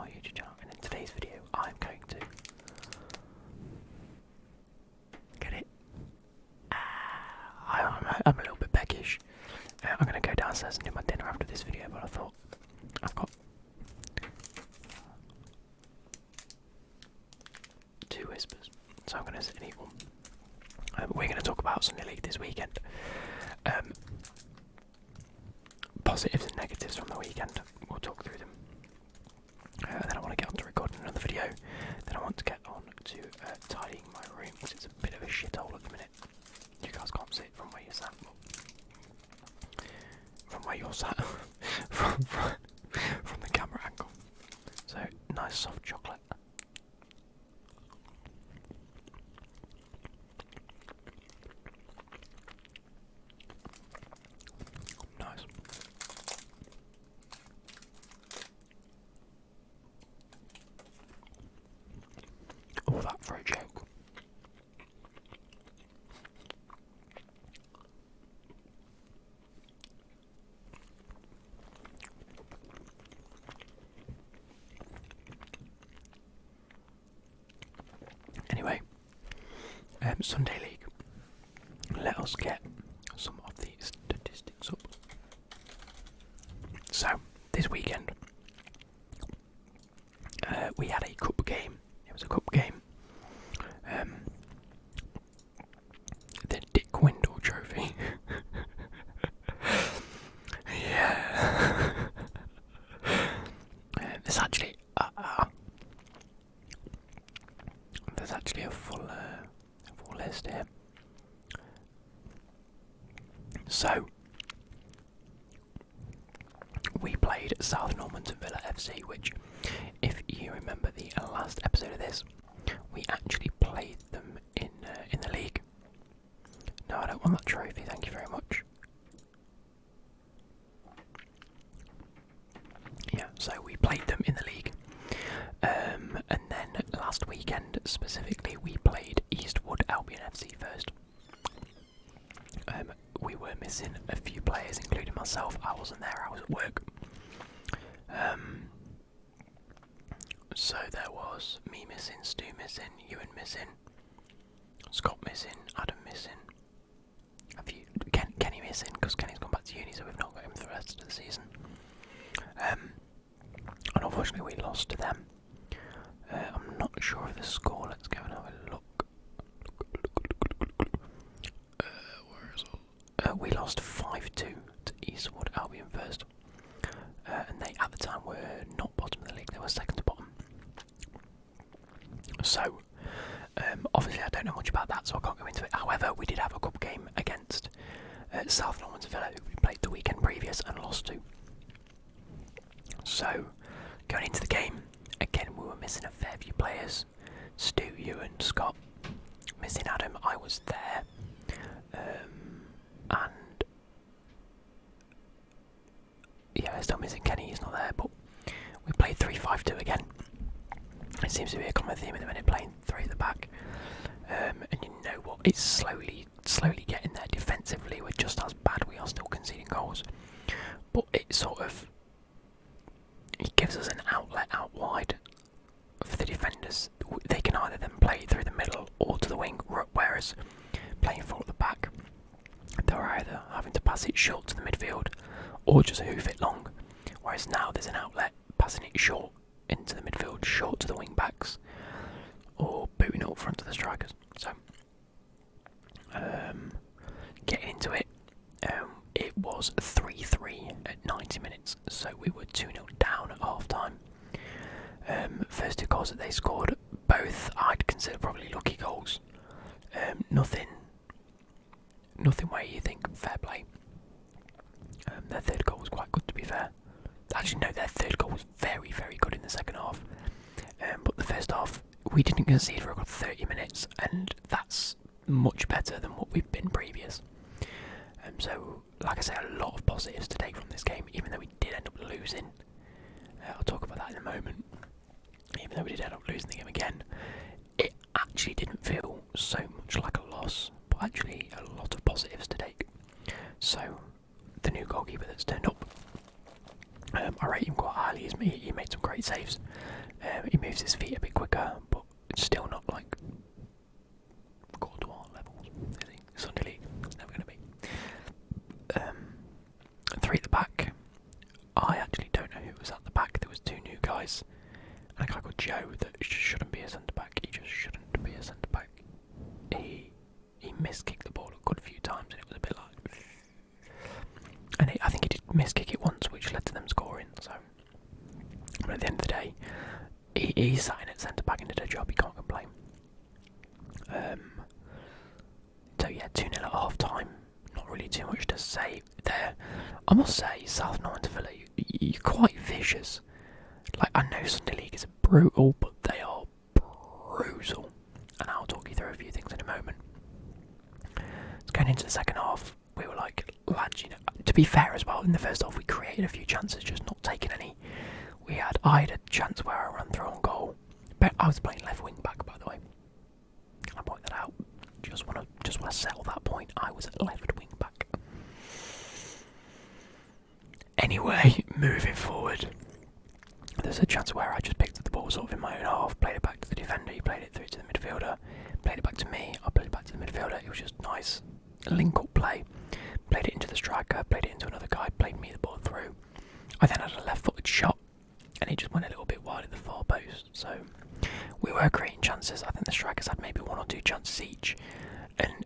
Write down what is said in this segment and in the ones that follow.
YouTube channel, and in today's video I'm going to get it. I'm a little bit peckish. I'm going to go downstairs and do my dinner after this video, but I thought I've got two whispers, so I'm going to sit and eat one. We're going to talk about Sunday League this weekend. Positives and negatives from the weekend. We'll talk through them. Then I want to get on to recording another video. Then I want to get on to tidying my room because it's a bit of a shithole at the minute. You guys can't see it from where you're sat. From where you're sat. from the camera angle. So, nice soft chocolate. Nice. All that for a joke. Anyway, Sunday League. Let us get some of the statistics up. So, this weekend, we had a cup game. It was a cup game. The Dick Windle Trophy. Yeah. There's actually a full list here. So, we played South Normanton Villa FC, which, if you remember the last episode of this, we actually played them in the league. No, I don't want that trophy, thank you very much. Yeah, so we played them in the league. And then last weekend, specifically, we played Eastwood Albion FC first. We were missing a few players, including myself. I wasn't there, I was at work. So there was me missing, Stu missing, Ewan missing, Scott missing, Adam missing, Kenny missing, because Kenny's gone back to uni, so we've not got him for the rest of the season. And unfortunately we lost to them. I'm not sure of the score, let's go and have a look. Where is it? We lost 5-2 to Eastwood Albion first. And they at the time were not bottom of the league, they were second to bottom. So, obviously I don't know much about that, so I can't go into it. However, we did have a cup game against South Normanton Villa, who we played the weekend previous and lost to. So, going into the game, again we were missing a fair few players. Stu, Ewan, Scott, missing Adam, I was there. And yeah, we're still missing Kenny, he's not there, but we played 3-5-2 again. It seems to be a common theme in the minute, playing three at the back. And you know what, it's slowly getting there. Defensively, we're just as bad, we are still conceding goals. But it gives us an outlet out wide for the defenders. They can either then play through the middle or to the wing, whereas playing four at the back, they're either having to pass it short to the midfield or just hoof it long. Whereas now there's an outlet, passing it short into the midfield, short to the wing backs, or booting it up front to the strikers. So, getting into it, it was 3-3 at 90 minutes, so we were 2-0 down at half time. First two goals that they scored, both I'd consider probably lucky goals. Nothing where you think fair play. Their third goal was quite good, to be fair. Actually, no, their third goal was very, very good in the second half. But the first half, we didn't concede for a good 30 minutes, and that's much better than what we've been previous. So, like I say, a lot of positives to take from this game, even though we did end up losing. I'll talk about that in a moment. Even though we did end up losing the game again, it actually didn't feel so much like a loss, but actually a lot of positives to take. So, the new goalkeeper that's turned up, I rate him quite highly. He made some great saves. He moves his feet a bit quicker, but it's still not like Courtois levels, is he? Sunday League, it's never going to be. Three at the back. I actually don't know who was at the back. There was two new guys. And a guy called Joe that shouldn't be a centre back. He just shouldn't be a centre back. He miskicked the ball a good few times, and it was a bit like. And I think he did miskick it once, which led to them scoring. So, but at the end of the day, he's sat in at centre back and did a job. He can't complain. So yeah, 2-0 at half time. Not really too much to say there. I must say, South Norton Villa, you're quite vicious. Like, I know Sunday League is brutal, but they are brutal. And I'll talk you through a few things in a moment. So going into the second half, we were like, lads, you know, to be fair as well, in the first half we created a few chances, just not taking any. I had a chance where I ran through on goal. But I was playing left wing back, by the way. Can I point that out? Just want to settle that point. I was at left wing back. Anyway, moving forward. There's a chance where I just picked up the ball sort of in my own half, played it back to the defender, he played it through to the midfielder, played it back to me, I played it back to the midfielder. It was just nice link-up play. Played it into the striker, played it into another guy, played me the ball through. I then had a left-footed shot, and it just went a little bit wide at the far post. So we were creating chances. I think the strikers had maybe one or two chances each, and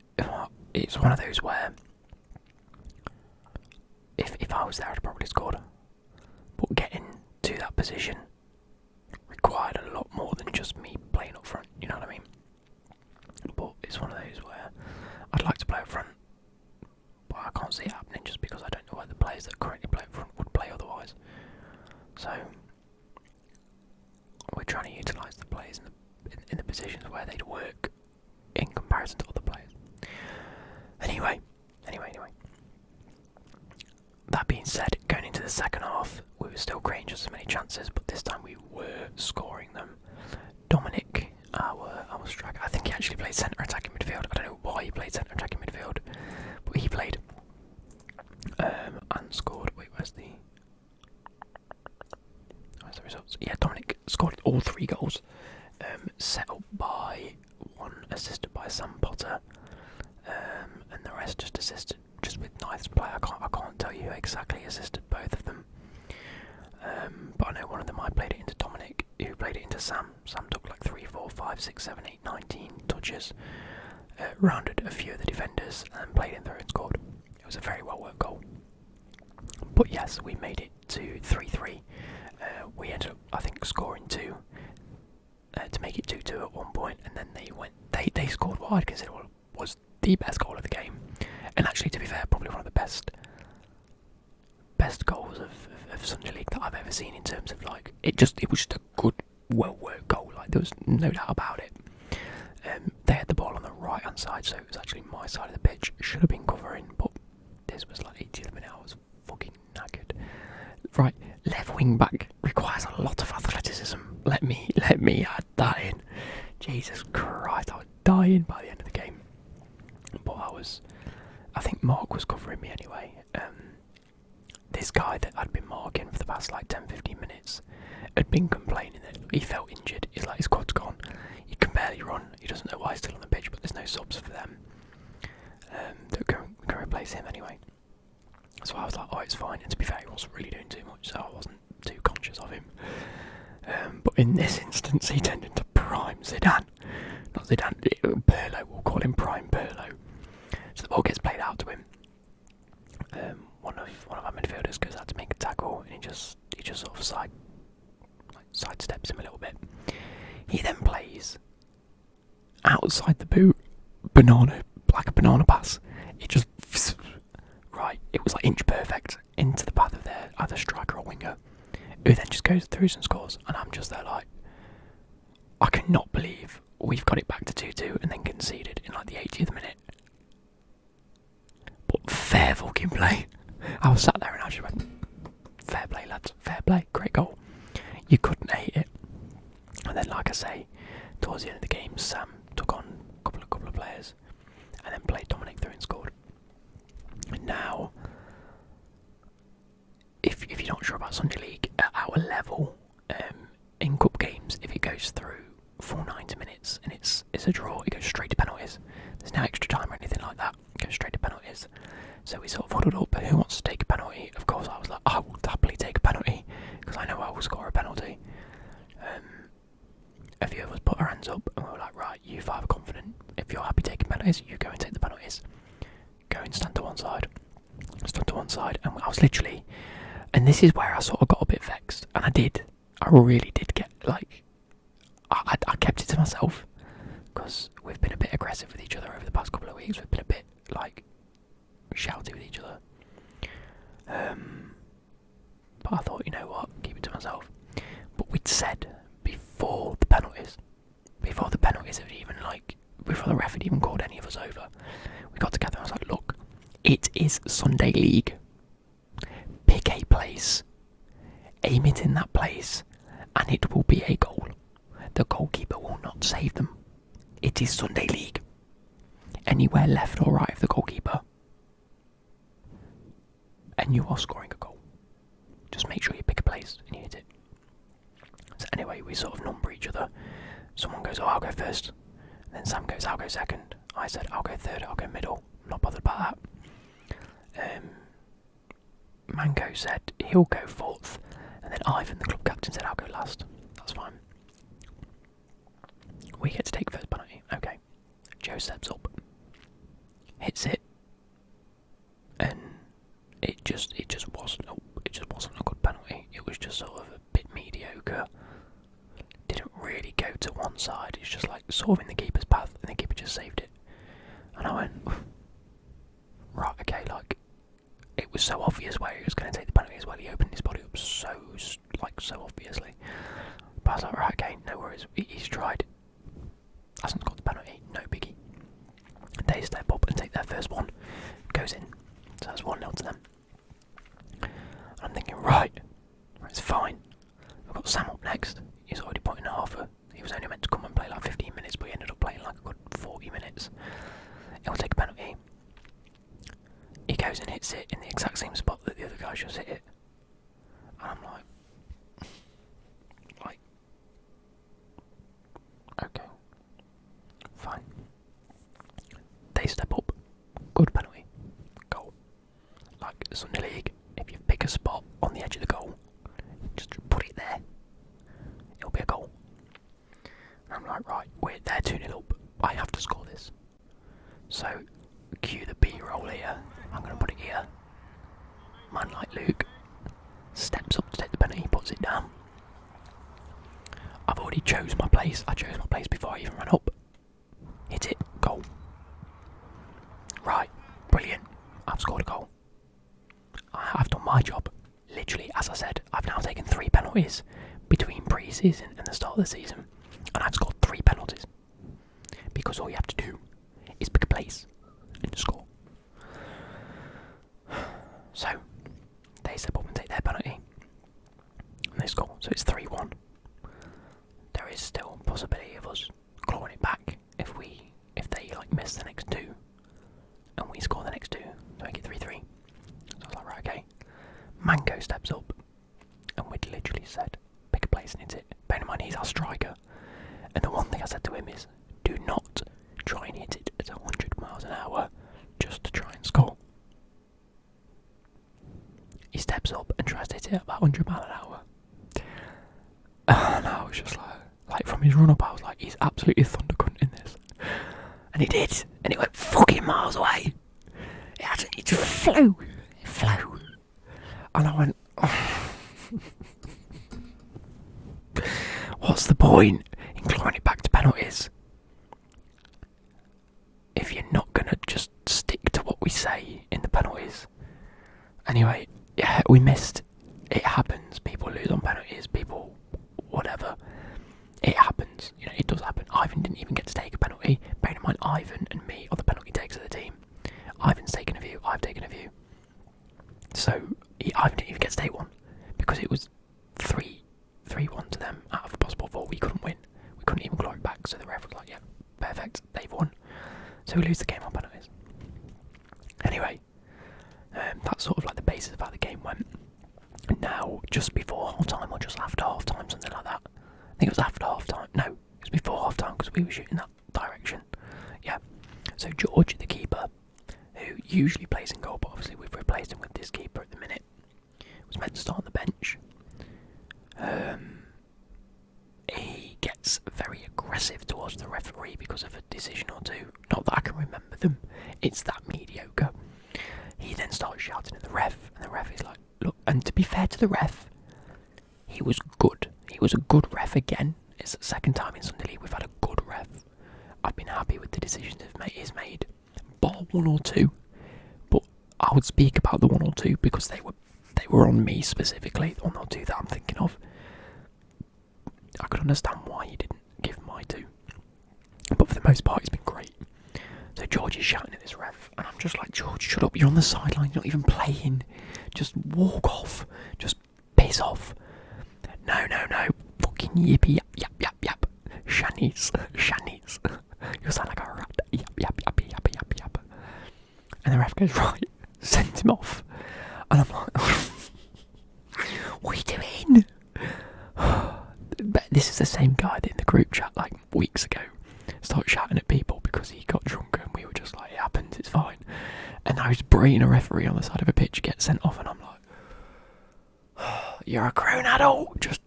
it's one of those where if I was there, I'd probably scored. But getting to that position required a lot more than just me playing up front, you know what I mean? But it's one of those where I'd like to play up front, but I can't see it happening just because I don't know where the players that currently play up front would play otherwise. So we're trying to utilise the players in the positions where they'd work in comparison to other players. Anyway. That being said, going into the second half, we were still creating just as many chances, but this time we were scoring them. Dominic, our striker, I think he actually played centre attacking midfield. I don't know why he played centre attacking midfield, but he played and scored. Wait, where's the results? Yeah, Dominic scored all 3 goals, set up by one, assisted by Sam Potter, and the rest just assisted. Just with nice play, I can't tell you exactly assisted both of them. But I know one of them I played it into Dominic, who played it into Sam. Sam took like 3, 4, 5, 6, 7, 8, 19 touches, rounded a few of the defenders, and played in through and scored. It was a very well worked goal. But yes, we made it to 3-3. We ended up, I think, scoring 2 to make it 2-2 at one point, and then they scored what I'd consider was the best goal of the game. And actually, to be fair, probably one of the best goals of Sunday League that I've ever seen in terms of like it was just a good, well worked goal. Like there was no doubt about it. They had the ball on the right hand side, so it was actually my side of the pitch. Should have been covering, but this was like 80th minute. I was fucking knackered. Right, left wing back requires a lot of athleticism. Let me add that in. Jesus Christ, I was dying by the end of the game. But I think Mark was covering me anyway. This guy that I'd been marking for the past like 10-15 minutes had been complaining that he felt injured. He's like, his quad's gone. He can barely run. He doesn't know why he's still on the pitch, but there's no subs for them that can replace him anyway. So I was like, oh, it's fine. And to be fair, he wasn't really doing too much, so I wasn't too conscious of him. But in this instance, he turned into prime Zidane. Not Zidane, Pirlo. We'll call him prime Pirlo. So the ball gets played out to him. One of our midfielders goes out to make a tackle, and he just sort of sidesteps him a little bit. He then plays outside the boot, like a banana pass. It just it was like inch perfect into the path of their either striker or winger, who then just goes through and scores. And I'm just there like, I cannot believe we've got it back to 2-2 and then conceded in like the 80th minute. But fair fucking play. I was sat there and I just went, fair play lads, fair play, great goal. You couldn't hate it. And then like I say, towards the end of the game, Sam took on a couple of players and then played Dominic through and scored. And now, if you not sure about Sunday League, at our level, in cup games, if it goes through full 90 minutes and it's a draw, it goes straight to penalties. There's no extra time or anything like that. It goes straight to penalties. So we sort of huddled up, who wants to take a penalty? Of course, I was like, I will happily take a penalty, because I know I will score a penalty. A few of us put our hands up, and we were like, right, you five are confident. If you're happy taking penalties, you go and take the penalties. Go and stand to one side. Stand to one side, and I was literally, and this is where I sort of got a bit vexed, and I really did get, like, I kept it to myself, because we've been a bit aggressive with each other over the past couple of weeks. We've been a bit, like, shouty with each other. But I thought, you know what, keep it to myself. But we'd said before the penalties had even, like, before the ref had even called any of us over, we got together and I was like, look, it is Sunday League. Pick a place, aim it in that place, and it will be a goal. The goalkeeper will not save them. It is Sunday League. Anywhere left or right of the goalkeeper, and you are scoring a goal. Just make sure you pick a place and you hit it. So anyway, we sort of number each other. Someone goes, oh, I'll go first. And then Sam goes, I'll go second. I said, I'll go third, I'll go middle. I'm not bothered about that. Mango said he'll go fourth. And then Ivan, the club captain, said, I'll go last. That's fine. We get to take first penalty. Okay. Joe steps up. Hits it. And it just wasn't a good penalty. It was just sort of a bit mediocre. Didn't really go to one side. It's just like sort of in the keeper's path, and the keeper just saved it. And I went, right, okay, like, it was so obvious where he was going to take the penalty as well. He opened his body up so obviously. But I was like, right, okay, no worries. He's tried. Hasn't got the penalty, no biggie. They step up and take their first one. Goes in. So that's 1-0 to them. And I'm thinking, right, it's fine. I've got Sam up next. He's already put in he was only meant to come and play like 15 minutes, but he ended up playing like a good 40 minutes. He'll take a penalty. He goes and hits it in the exact same spot that the other guy just hit it. And I'm like, okay, fine. They step up. Good penalty. Goal. Like Sunday League, if you pick a spot on the edge of the goal, just put it there. It'll be a goal. And I'm like, right, they're 2-0 up. I have to score this. So, cue the B-roll here. I'm going to put it here. Man like Luke steps up to take the penalty, puts it down. I've already chose my place. I chose my place before I even ran up. Hit it. Goal. Right. Brilliant. I've scored a goal. I've done my job. Literally, as I said, I've now taken 3 penalties between pre-season and the start of the season. And I've scored 3 penalties. Because all you have to do is pick a place and score. So, they step up and take their penalty. And they score. So it's 3-1. There is still a possibility of us clawing it back if they like miss the next 2. And we score the next 2 to make it 3-3. So I was like, right, okay. Mango steps up. And we'd literally said, pick a place and hit it. Bear in mind, he's our striker. And the one thing I said to him is, do not try and hit it at 100 miles an hour just to try and score. He steps up and tries to hit it at about 100 miles an hour. And I was just like from his run up, I was like, he's absolutely thunder cunting this. And he did. And it went fucking miles away. It just flew. It flew. And I went, oh. What's the point in clawing it back to penalties if you're not going to just stick to what we say in the penalties? Anyway, yeah, we missed. It happens. People lose on penalties. People, whatever. It happens. You know, it does happen. Ivan didn't even get to take a penalty. Bear in mind, Ivan and me are the penalty takers of the team. Ivan's taken a few. I've taken a few. So Ivan didn't even get to take one because it was 3-1 to them out of a possible 4. We couldn't win. We couldn't even claw it back. So the ref was like, "Yeah, perfect. They've won." So we lose the game on penalties. Anyway, that's sort of like the basis of how the game went. Now just before half time or just after half time, something like that. I think it was after half time. No, it was before half time because we were shooting that direction. Yeah. So George, the keeper, who usually plays in goal, but obviously we've replaced him with this keeper at the minute, was meant to start on the bench. He gets very aggressive towards the referee because of a decision or two. Not that I can remember them. It's that mediocre. He then starts shouting at the ref, and the ref is like, look, and to be fair to the ref, he was good. He was a good ref again. It's the second time in Sunday League we've had a good ref. I've been happy with the decisions he's made. Bar one or two, but I would speak about the one or two because they were on me specifically. The one or two that I'm thinking of. I could understand why he didn't give my two, but for the most part, it's been great. So George is shouting at this ref, and I'm just like, George, shut up! You're on the sideline. You're not even playing. Just walk off. Just piss off. No. Fucking yippee yap. Shanice. You sound like a rat. Yap. And the ref goes, right, send him off. And I'm like, what are you doing? But this is the same guy that in the group chat like weeks ago started shouting at people because he got drunk, and we were just like, it happens, it's fine. And now he's berating a referee on the side of a pitch, gets sent off, and I'm like, you're a grown adult, just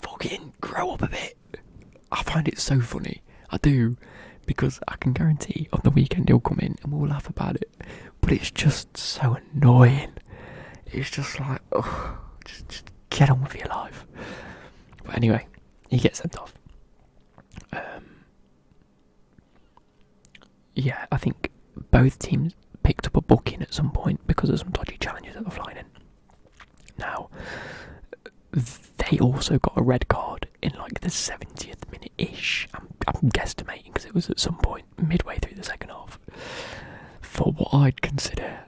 fucking grow up a bit. I find it so funny, I do, because I can guarantee on the weekend he'll come in and we'll laugh about it, but it's just so annoying. It's just like, just get on with your life. But anyway, he gets sent off. Yeah, I think both teams picked up a booking at some point because of some dodgy challenges that were flying in. Now, they also got a red card in like the 70th minute-ish. I'm guesstimating because it was at some point midway through the second half for what I'd consider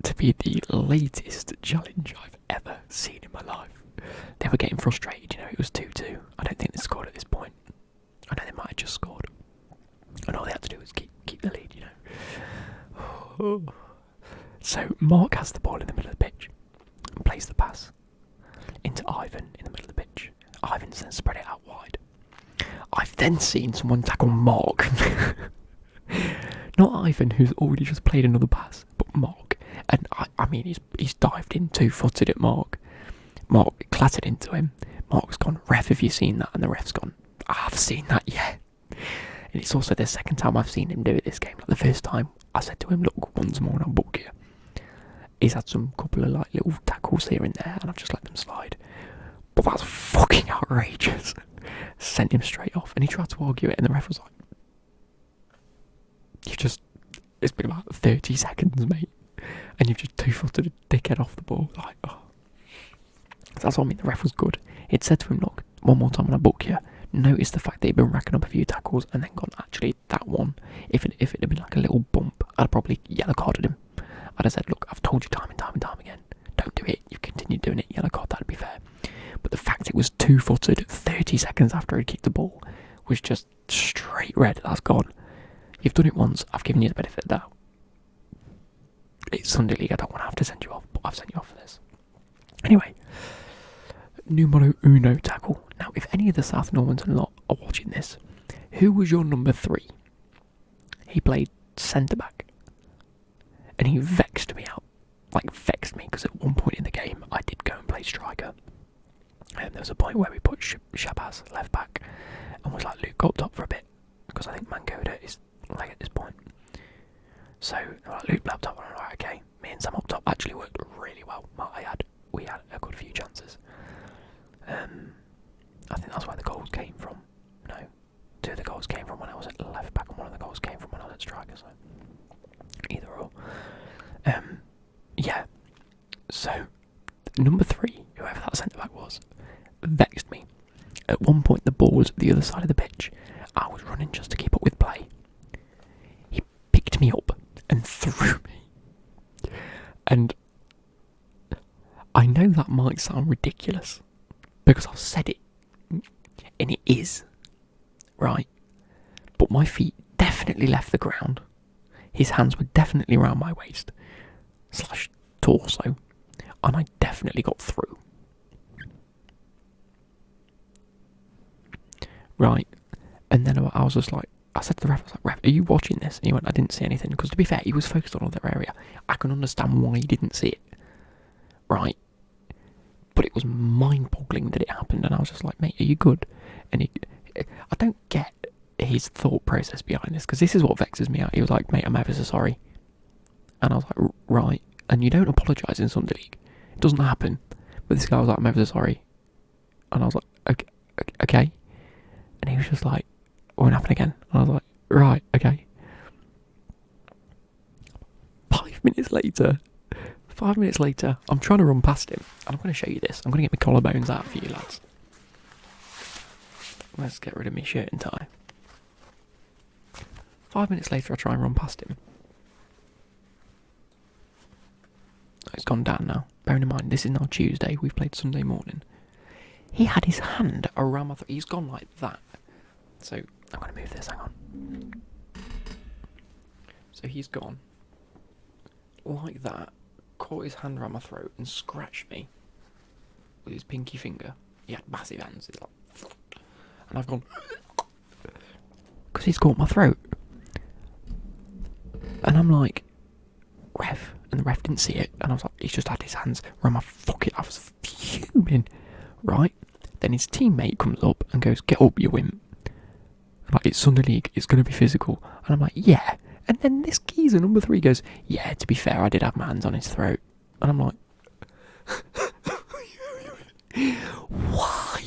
to be the latest challenge I've ever seen in my life. They were getting frustrated, it was 2-2. I don't think they scored at this point. I know they might have just scored. And all they had to do was keep the lead, So Mark has the ball in the middle of the pitch and plays the pass into Ivan in the middle of the pitch. Ivan's then spread it out wide. I've then seen someone tackle Mark. Not Ivan, who's already just played another pass, but Mark. And I mean, he's dived in 2-footed at Mark. Mark clattered into him. Mark's gone, ref, have you seen that? And the ref's gone, I've seen that, yeah. And it's also the second time I've seen him do it this game. Like the first time, I said to him, look, once more and I'll book you. He's had some couple of like little tackles here and there, and I've just let them slide. But that's fucking outrageous. Sent him straight off, and he tried to argue it, and the ref was like, it's been about 30 seconds, mate, and you've just 2-footed a dickhead off the ball. Like, oh. That's what I mean, the ref was good. He'd said to him, look, one more time and I book you. Notice the fact that he'd been racking up a few tackles and then gone, actually, that one, if it had been like a little bump, I'd probably yellow carded him. I'd have said, look, I've told you time and time again, don't do it. You continue doing it, yellow card, that'd be fair. But the fact it was 2-footed 30 seconds after he'd kicked the ball was just straight red. That's gone. You've done it once, I've given you the benefit of the doubt. It's Sunday League, I don't want to have to send you off, but I've sent you off for this. Anyway, numero uno tackle. Now, if any of the South Normans lot are watching this, who was your number 3? He played centre-back. And he vexed me out. Like, vexed me, because at one point in the game, I did go and play striker. And there was a point where we put Shabazz left back, and was like, Luke, go up top for a bit, because I think Mangoda is like at this point. So, like, Luke left top, and I'm like, okay, me and Sam up top actually worked really well. We had a good few chances. I think that's where the goals came from. No, 2 of the goals came from when I was at left back, and 1 of the goals came from when I was at striker. So either or. Yeah. So number 3, whoever that centre back was, vexed me. At one point, the ball was at the other side of the pitch. I was running just to keep up with play. He picked me up and threw me. And I know that might sound ridiculous, because I've said it, and it is, right? But my feet definitely left the ground. His hands were definitely around my waist / torso, and I definitely got through. right? And then I was just like, I said to the ref, I was like, ref, are you watching this? And he went, I didn't see anything. Because to be fair, he was focused on another area. I can understand why he didn't see it, right? But it was mind-boggling that it happened. And I was just like, mate, are you good? And I don't get his thought process behind this, because this is what vexes me out. He was like, mate, I'm ever so sorry. And I was like, right. And you don't apologise in Sunday League. It doesn't happen. But this guy was like, I'm ever so sorry. And I was like, okay. And he was just like, it won't happen again. And I was like, right, okay. 5 minutes later, I'm trying to run past him. And I'm going to show you this. I'm going to get my collarbones out for you lads. Let's get rid of my shirt and tie. 5 minutes later, I try and run past him. It's gone down now. Bearing in mind, this is now Tuesday. We've played Sunday morning. He had his hand around my throat. He's gone like that. So, I'm going to move this. Hang on. So, he's gone like that, caught his hand around my throat and scratched me with his pinky finger. He had massive hands. And I've gone... because he's caught my throat. And I'm like, ref. And the ref didn't see it. And I was like, he's just had his hands around my fucking... I was fuming. Right? Then his teammate comes up and goes, get up, you wimp. Like, it's Sunday League. It's going to be physical. And I'm like, yeah. And then this geezer, number 3, goes, yeah, to be fair, I did have my hands on his throat. And I'm like... why?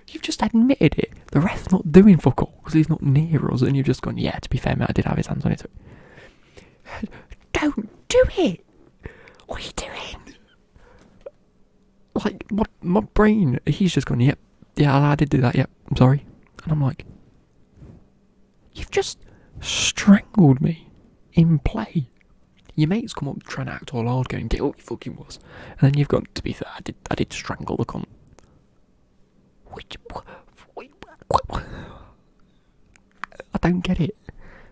You've just admitted it. The ref's not doing fuck all because he's not near us, and you've just gone, yeah, to be fair, mate, I did have his hands on it. Don't do it! What are you doing? Like, my brain, he's just gone, yep, yeah, I did do that, yep, I'm sorry. And I'm like, you've just strangled me in play. Your mate's come up trying to act all hard, going, get up, you fucking was. And then you've gone, to be fair, I did strangle the cunt. I don't get it.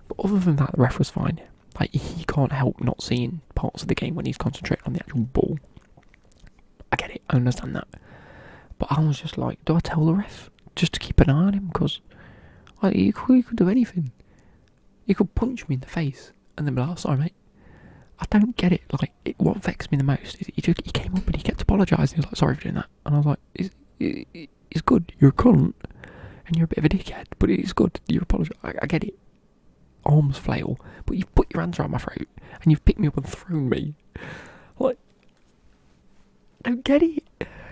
But other than that, the ref was fine. Like, he can't help not seeing parts of the game when he's concentrating on the actual ball. I get it, I understand that. But I was just like, do I tell the ref just to keep an eye on him? Because he could do anything. He could punch me in the face and then be like, oh, sorry, mate. I don't get it. Like, what vexed me the most is he came up and he kept apologising. He was like, sorry for doing that. And I was like, it's good. You're a cunt and you're a bit of a dickhead, but it's good. You apologise. I get it. Arms flail, but you've put your hands around my throat and you've picked me up and thrown me. Like, I don't get it.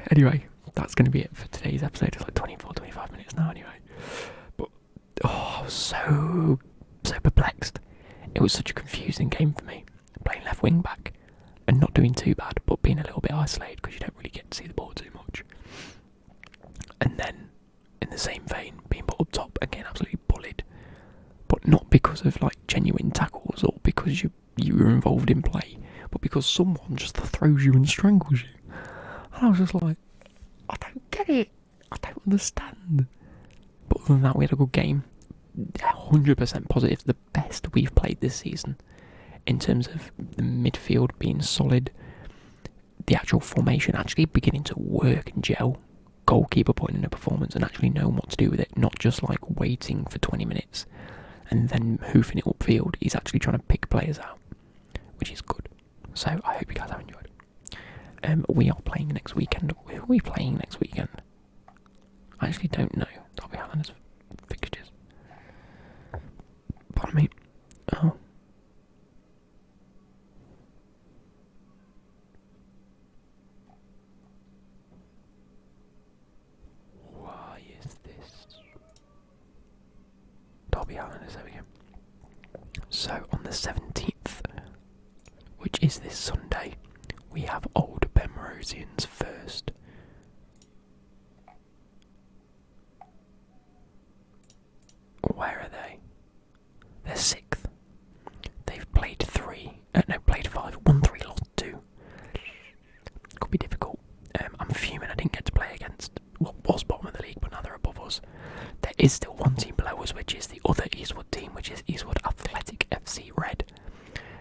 Anyway, that's going to be it for today's episode. It's like 25 minutes now anyway. But, I was so perplexed. It was such a confusing game for me. Playing left wing back and not doing too bad, but being a little bit isolated because you don't really get to see the ball too much. And then, in the same vein, being put up top and getting absolutely bullied. But not because of like genuine tackles or because you were involved in play, but because someone just throws you and strangles you. And I was just like, I don't get it. I don't understand. But other than that, we had a good game. 100% positive. The best we've played this season. In terms of the midfield being solid, the actual formation actually beginning to work and gel, goalkeeper putting in a performance and actually knowing what to do with it, not just like waiting for 20 minutes and then hoofing it upfield. He's actually trying to pick players out, which is good. So I hope you guys have enjoyed. We are playing next weekend. Who are we playing next weekend? I actually don't know. Derby Allen's fixtures. Pardon me. Oh. Why is this? Derby Allen is over here. So on the 17th, which is this Sunday, we have Old Penrosians first. Where are they? They're 6th. They've played 5. Won 3, lost 2. Could be difficult. I'm fuming I didn't get to play against what was bottom of the league, but now they're above us. There is still one team below us, which is the other Eastwood team, which is Eastwood Athletic FC Red.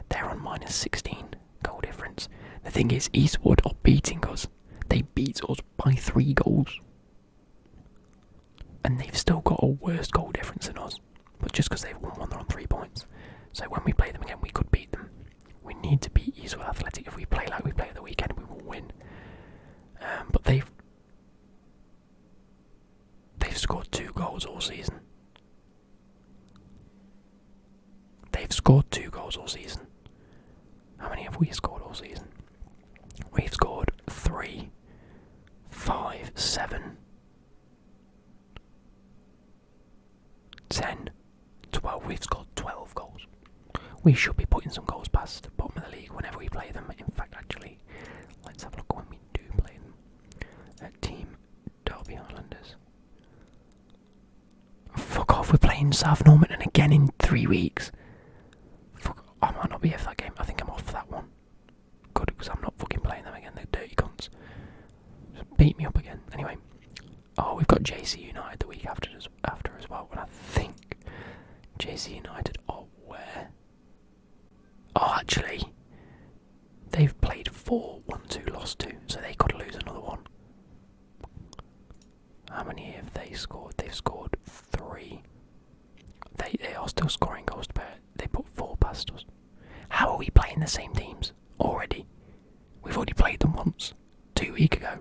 They're on minus 16 goal difference. The thing is, Eastwood are beating us. They beat us by 3 goals. and they've still got a worse goal difference than us. But just because they've won one, they're on 3 points. So when we play them again, we could beat them. We need to beat Eastwood Athletic. If we play like we play at the weekend, we will win. But they've scored 2 goals all season. They've scored 2 goals all season. How many have we scored all season? We've scored 3, 5, 7, 10, 12. We've scored 12 goals. We should be putting some goals past the bottom of the league whenever we play them. In fact, actually, let's have a look when we do play them. Team Derby Highlanders. Fuck off, we're playing South Normanton again in 3 weeks. Fuck, I might not be here for that game. I think I'm off for that one. Good, because I'm not fucking playing them again, they're dirty cunts. Just beat me up again. Anyway. Oh, we've got JC United the week after as well. And I think JC United are where? Oh, actually, they've played 4, 1, 2, lost 2, so they could lose another one. How many have they scored? They've scored 3. They are still scoring goals to bear. They put 4 past us. How are we playing the same teams already? We've already played them once, 2 weeks ago.